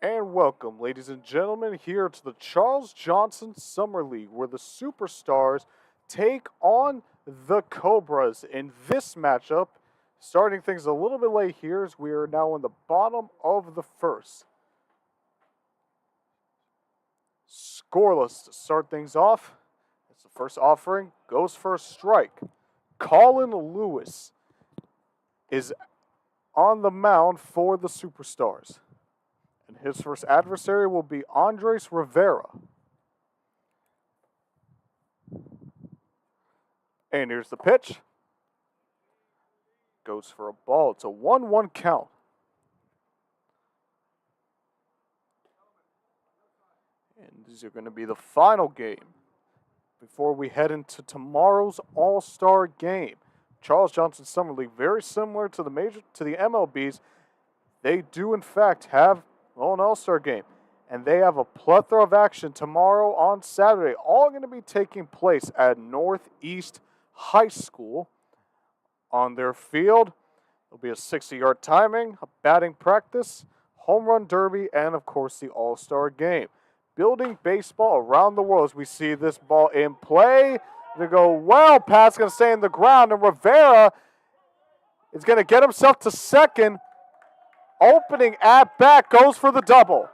And welcome, ladies and gentlemen, here to the Charles Johnson Summer League, where the Superstars take on the Cobras in this matchup. Starting things a little bit late here, as we are now in the bottom of the first. Scoreless to start things off. It's the first offering, goes for a strike. Colin Lewis is on the mound for the Superstars. And his first adversary will be Andres Rivera. And here's the pitch. Goes for a ball. It's a 1-1 count. And these are going to be the final game before we head into tomorrow's All-Star game. Charles Johnson Summer League, very similar to the MLBs. They do, in fact, have an All-Star game. And they have a plethora of action tomorrow on Saturday, all going to be taking place at Northeast High School. On their field, there'll be a 60-yard timing, a batting practice, home run derby, and, of course, the All-Star game. Building baseball around the world as we see this ball in play. They go, well, pass going to stay in the ground, and Rivera is going to get himself to second. Opening at bat, goes for the double.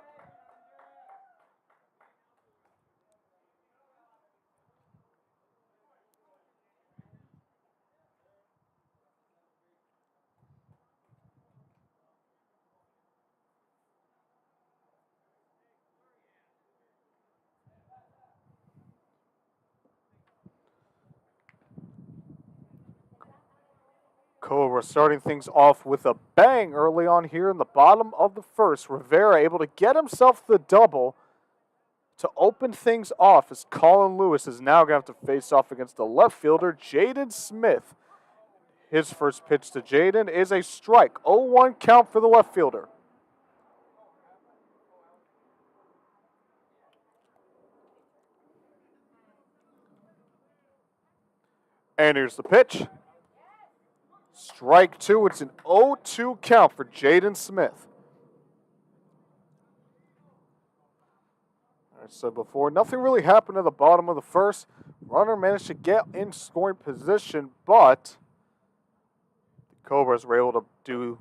Cobras starting things off with a bang early on here in the bottom of the first. Rivera able to get himself the double to open things off as Colin Lewis is now going to have to face off against the left fielder, Jaden Smith. His first pitch to Jaden is a strike. 0-1 count for the left fielder. And here's the pitch. Strike two. It's an 0-2 count for Jaden Smith. As I said before, nothing really happened at the bottom of the first. Runner managed to get in scoring position, but the Cobras were able to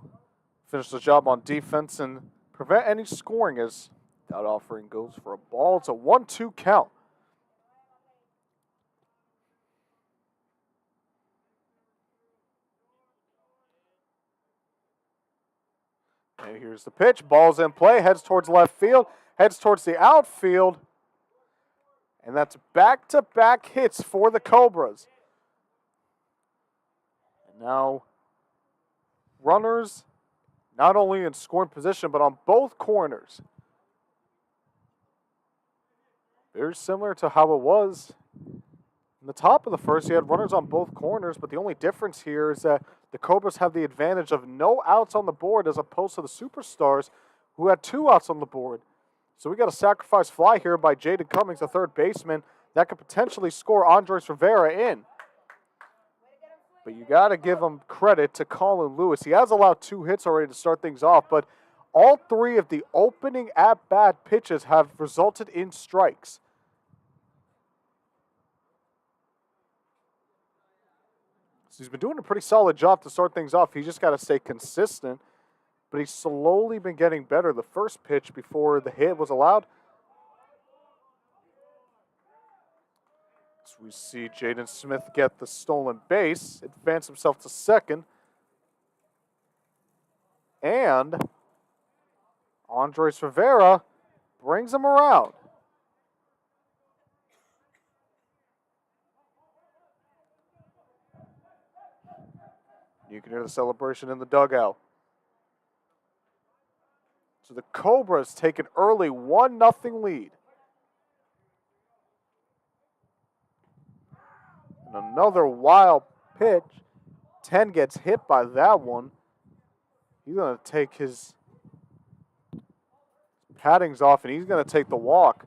finish the job on defense and prevent any scoring as that offering goes for a ball. It's a 1-2 count. And here's the pitch. Ball's in play. Heads towards left field. Heads towards the outfield. And that's back-to-back hits for the Cobras. And now runners not only in scoring position, but on both corners. Very similar to how it was in the top of the first. You had runners on both corners, but the only difference here is that the Cobras have the advantage of no outs on the board as opposed to the Superstars who had 2 outs on the board. So we got a sacrifice fly here by Jaden Cummings, the third baseman, that could potentially score Andres Rivera in. But you got to give him credit to Colin Lewis. He has allowed 2 hits already to start things off, but all 3 of the opening at-bat pitches have resulted in strikes. So he's been doing a pretty solid job to start things off. He's just got to stay consistent, but he's slowly been getting better. The first pitch before the hit was allowed. So we see Jaden Smith get the stolen base, advance himself to second, and Andres Rivera brings him around. You can hear the celebration in the dugout. So the Cobras take an early 1-0 lead. And another wild pitch. 10 gets hit by that one. He's going to take his paddings off, and he's going to take the walk.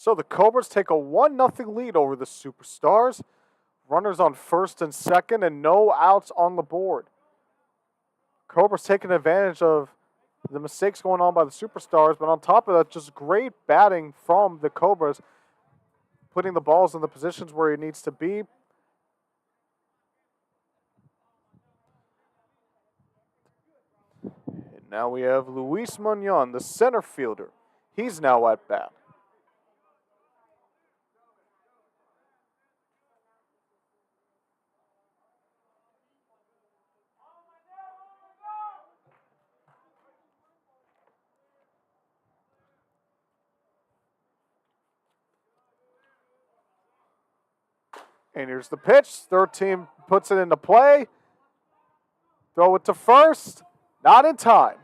So the Cobras take a 1-0 lead over the Superstars. Runners on first and second and no outs on the board. Cobras taking advantage of the mistakes going on by the Superstars, but on top of that, just great batting from the Cobras, putting the balls in the positions where it needs to be. And now we have Luis Muñoz, the center fielder. He's now at bat. And here's the pitch. Third team puts it into play. Throw it to first. Not in time.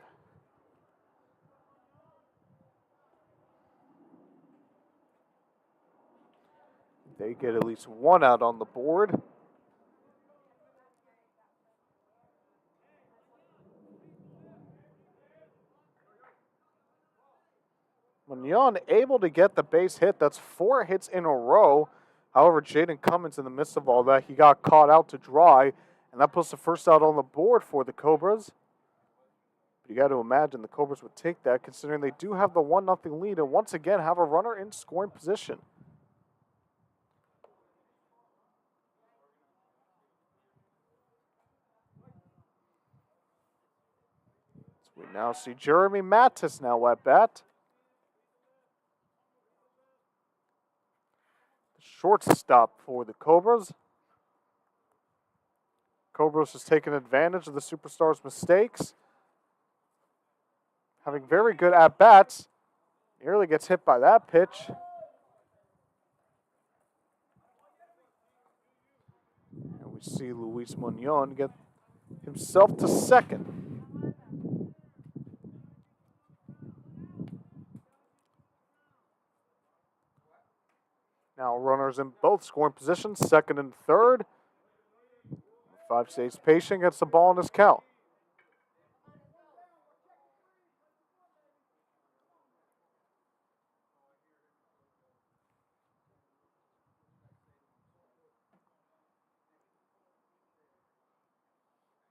They get at least one out on the board. Muñoz able to get the base hit. That's 4 hits in a row. However, Jaden Cummins, in the midst of all that, he got caught out to dry, and that puts the first out on the board for the Cobras. But you got to imagine the Cobras would take that, considering they do have the 1-0 lead and once again have a runner in scoring position. So we now see Jeremy Mattis now at bat. Shortstop for the Cobras. Cobras has taken advantage of the Superstars' mistakes. Having very good at-bats. Nearly gets hit by that pitch. And we see Luis Muñoz get himself to second. Now runners in both scoring positions, second and third. 5 stays patient, gets the ball in his count.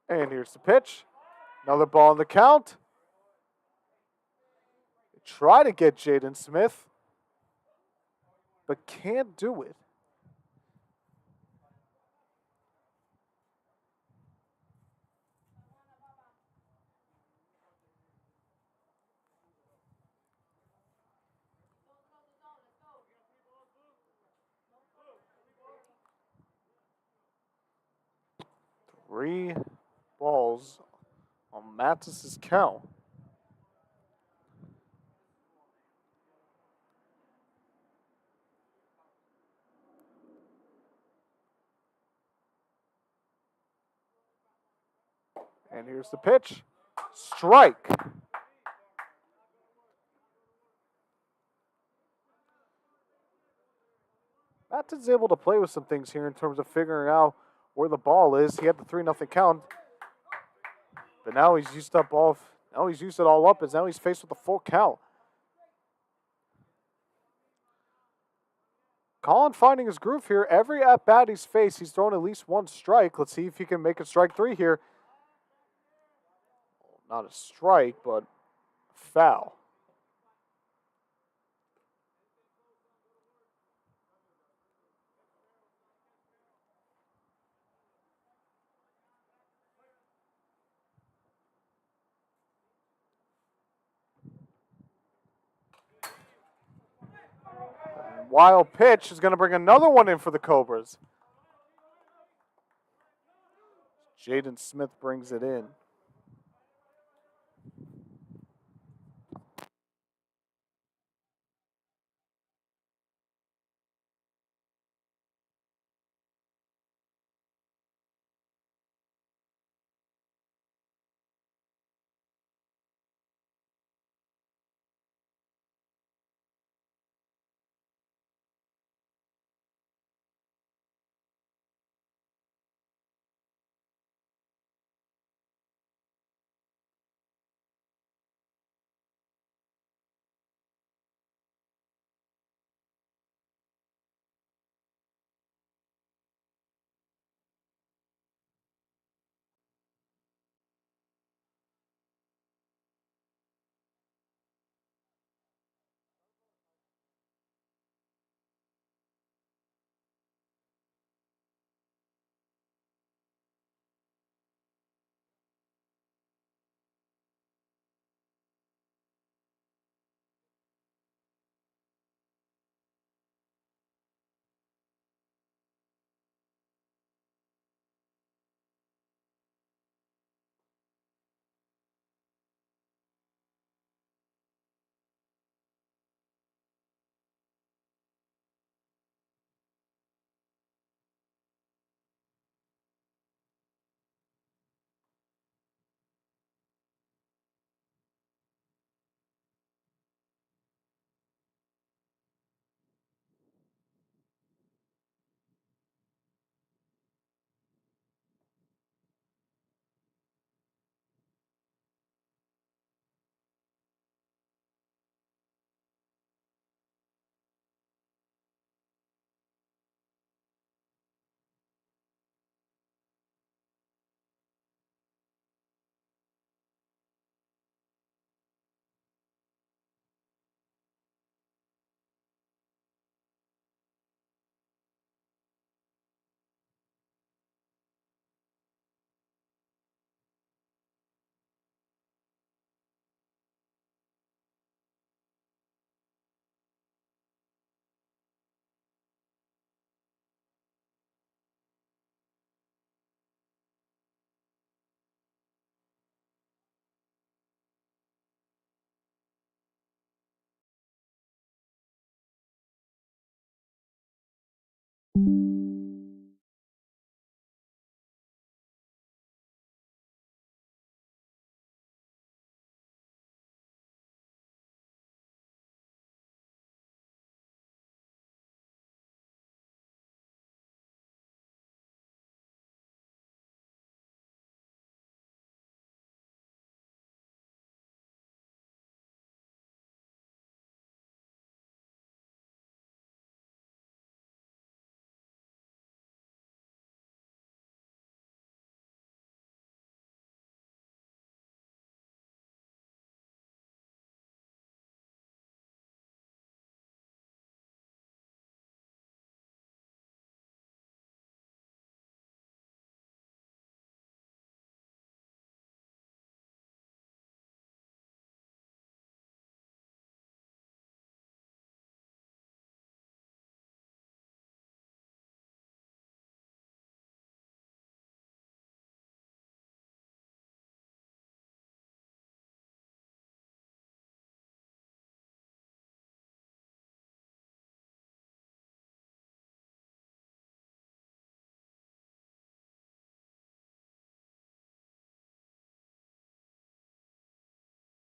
And here's the pitch. Another ball in the count. They try to get Jaden Smith, but can't do it. Three balls on Mattis' count. And here's the pitch. Strike. Mattis able to play with some things here in terms of figuring out where the ball is. He had the 3-0 count. But now he's used up all. Now he's used it all up, and now he's faced with a full count. Colin finding his groove here. Every at-bat he's faced, he's thrown at least one strike. Let's see if he can make it strike 3 here. Not a strike, but foul. Wild pitch is going to bring another one in for the Cobras. Jaden Smith brings it in.